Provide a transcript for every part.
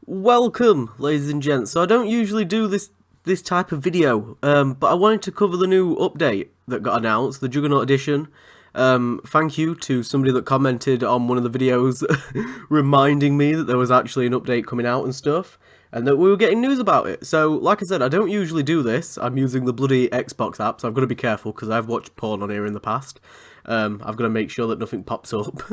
Welcome, ladies and gents. So I don't usually do this type of video, but I wanted to cover the new update that got announced, the Juggernaught edition. Thank you to somebody that commented on one of the videos reminding me that there was actually an update coming out and stuff, and that we were getting news about it. So, like I said, I don't usually do this. I'm using the bloody Xbox app, so I've got to be careful because I've watched porn on here in the past. I've got to make sure that nothing pops up.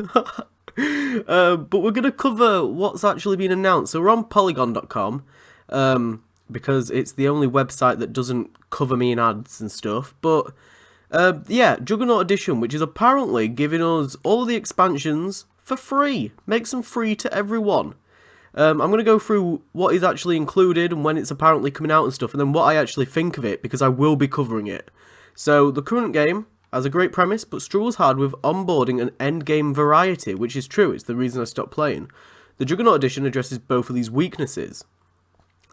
But we're going to cover what's actually been announced. So we're on Polygon.com, because it's the only website that doesn't cover me in ads and stuff. But yeah, Juggernaught Edition, which is apparently giving us all the expansions for free. Makes them free to everyone. I'm going to go through what is actually included and when it's apparently coming out and stuff, and then what I actually think of it, because I will be covering it. So the current game has a great premise, but struggles hard with onboarding and endgame variety, which is true, it's the reason I stopped playing. The Juggernaught Edition addresses both of these weaknesses.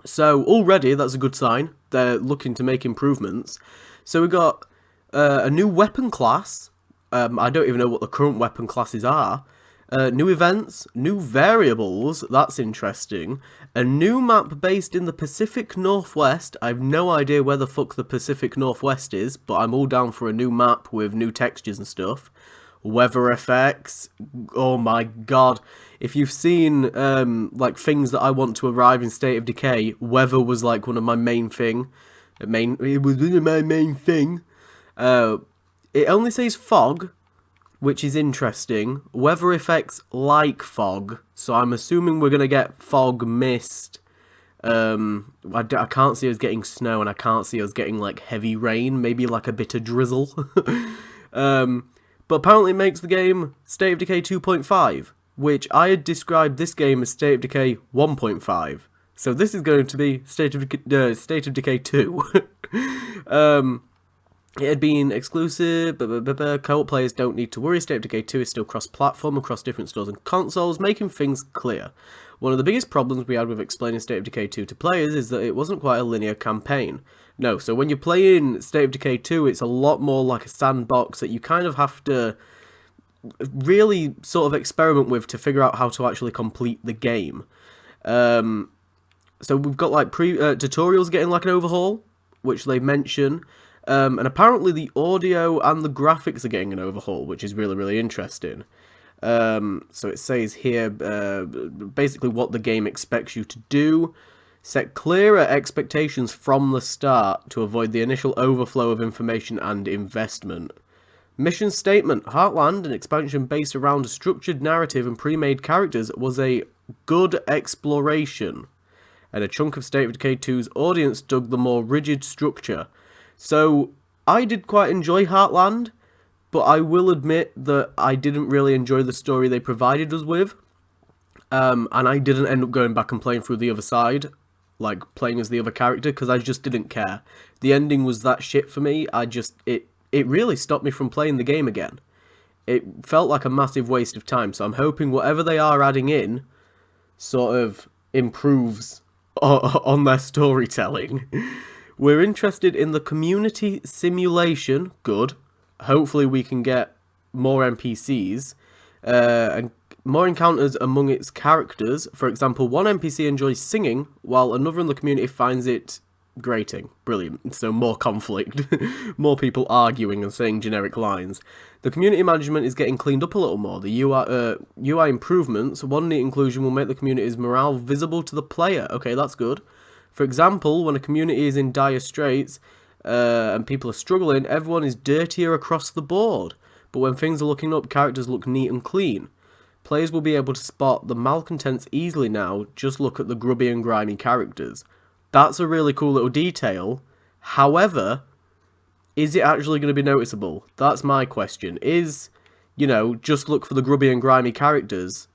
So already, that's a good sign. They're looking to make improvements. So we got a new weapon class. I don't even know what the current weapon classes are. New events, new variables, that's interesting. A new map based in the Pacific Northwest. I have no idea where the fuck the Pacific Northwest is, but I'm all down for a new map with new textures and stuff. Weather effects, oh my god. If you've seen like things that I want to arrive in State of Decay, weather was like one of my main thing. It was one of my main thing. It only says fog, which is interesting. Weather effects like fog, so I'm assuming we're going to get fog, mist. I can't see us getting snow, and I can't see us getting like heavy rain, maybe like a bit of drizzle. But apparently it makes the game State of Decay 2.5, which I had described this game as State of Decay 1.5. So this is going to be State of Decay 2. It had been exclusive, co-op players don't need to worry. State of Decay 2 is still cross-platform across different stores and consoles, making things clear. One of the biggest problems we had with explaining State of Decay 2 to players is that it wasn't quite a linear campaign. No, so when you're playing State of Decay 2, it's a lot more like a sandbox that you kind of have to really sort of experiment with to figure out how to actually complete the game. So we've got like tutorials getting like an overhaul, which they mention. And apparently the audio and the graphics are getting an overhaul, which is really, really interesting. So it says here, basically what the game expects you to do. Set clearer expectations from the start to avoid the initial overflow of information and investment. Mission statement: Heartland, an expansion based around a structured narrative and pre-made characters, was a good exploration. And a chunk of State of Decay 2's audience dug the more rigid structure. So, I did quite enjoy Heartland, but I will admit that I didn't really enjoy the story they provided us with. And I didn't end up going back and playing through the other side, like playing as the other character, because I just didn't care. The ending was that shit for me. It really stopped me from playing the game again. It felt like a massive waste of time, so I'm hoping whatever they are adding in sort of improves on their storytelling. We're interested in the community simulation. Good. Hopefully we can get more NPCs and more encounters among its characters. For example, one NPC enjoys singing, while another in the community finds it grating. Brilliant. So more conflict. More people arguing and saying generic lines. The community management is getting cleaned up a little more. The UI improvements. One neat inclusion will make the community's morale visible to the player. Okay, that's good. For example, when a community is in dire straits and people are struggling, everyone is dirtier across the board. But when things are looking up, characters look neat and clean. Players will be able to spot the malcontents easily now. Just look at the grubby and grimy characters. That's a really cool little detail. However, is it actually going to be noticeable? That's my question. Is, just look for the grubby and grimy characters.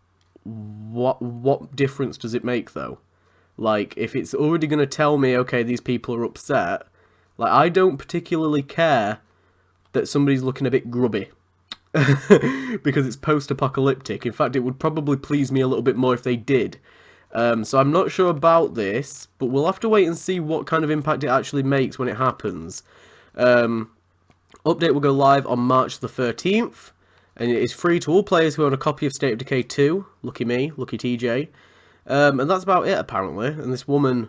What difference does it make, though? Like, if it's already going to tell me, okay, these people are upset, like, I don't particularly care that somebody's looking a bit grubby. Because it's post-apocalyptic. In fact, it would probably please me a little bit more if they did. So I'm not sure about this, but we'll have to wait and see what kind of impact it actually makes when it happens. Update will go live on March the 13th, and it is free to all players who own a copy of State of Decay 2. Lucky me, lucky TJ. And that's about it, apparently. And this woman,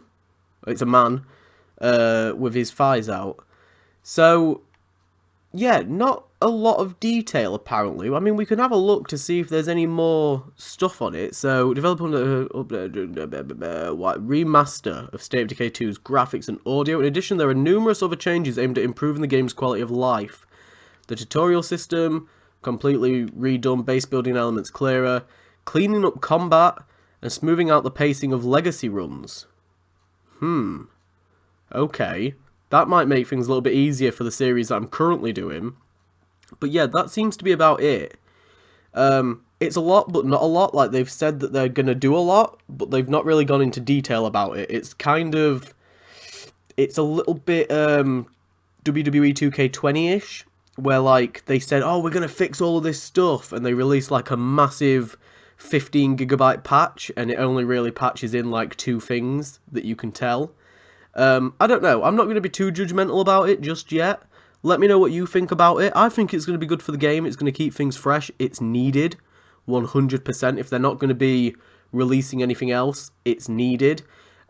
it's a man, with his thighs out. So, yeah, not a lot of detail, apparently. I mean, we can have a look to see if there's any more stuff on it. So, remaster of State of Decay 2's graphics and audio. In addition, there are numerous other changes aimed at improving the game's quality of life. The tutorial system, completely redone, base building elements clearer, cleaning up combat, and smoothing out the pacing of legacy runs. Okay. That might make things a little bit easier for the series that I'm currently doing. But yeah, that seems to be about it. It's a lot, but not a lot. Like, they've said that they're going to do a lot, but they've not really gone into detail about it. It's kind of... It's a little bit WWE 2K20-ish, where, like, they said, oh, we're going to fix all of this stuff, and they released, like, a massive 15GB patch, and it only really patches in, like, 2 things that you can tell. I don't know. I'm not going to be too judgmental about it just yet. Let me know what you think about it. I think it's going to be good for the game. It's going to keep things fresh. It's needed. 100%. If they're not going to be releasing anything else, it's needed.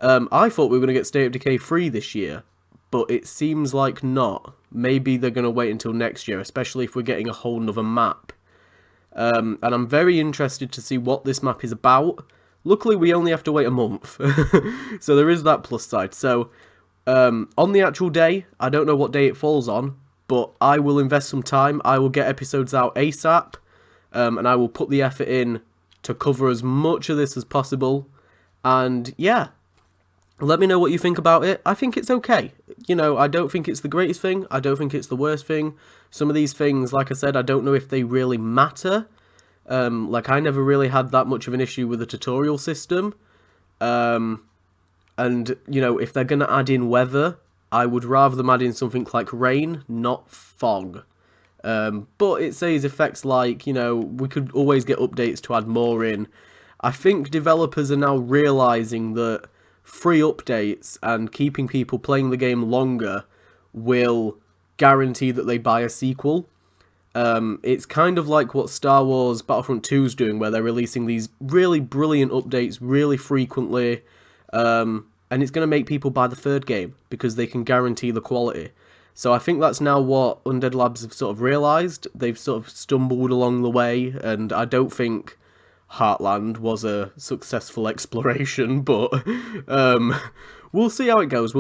I thought we were going to get State of Decay 3 this year, but it seems like not. Maybe they're going to wait until next year, especially if we're getting a whole nother map. And I'm very interested to see what this map is about. Luckily, we only have to wait a month, so there is that plus side. So, on the actual day, I don't know what day it falls on, but I will invest some time. I will get episodes out ASAP, and I will put the effort in to cover as much of this as possible. And yeah, let me know what you think about it. I think it's okay. You know, I don't think it's the greatest thing. I don't think it's the worst thing. Some of these things, like I said, I don't know if they really matter. Like, I never really had that much of an issue with the tutorial system. And, you know, if they're going to add in weather, I would rather them add in something like rain, not fog. But it says effects like, you know, we could always get updates to add more in. I think developers are now realising that free updates and keeping people playing the game longer will guarantee that they buy a sequel. It's kind of like what Star Wars Battlefront 2 is doing, where they're releasing these really brilliant updates really frequently, and it's going to make people buy the third game, because they can guarantee the quality. So I think that's now what Undead Labs have sort of realised. They've sort of stumbled along the way, and I don't think Heartland was a successful exploration, but we'll see how it goes,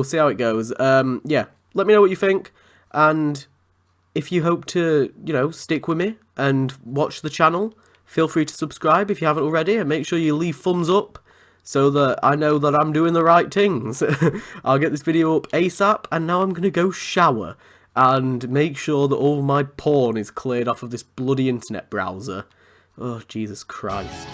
yeah, let me know what you think, and if you hope to, you know, stick with me and watch the channel, feel free to subscribe if you haven't already, and make sure you leave thumbs up so that I know that I'm doing the right things. I'll get this video up ASAP, and now I'm going to go shower and make sure that all my porn is cleared off of this bloody internet browser. Oh, Jesus Christ.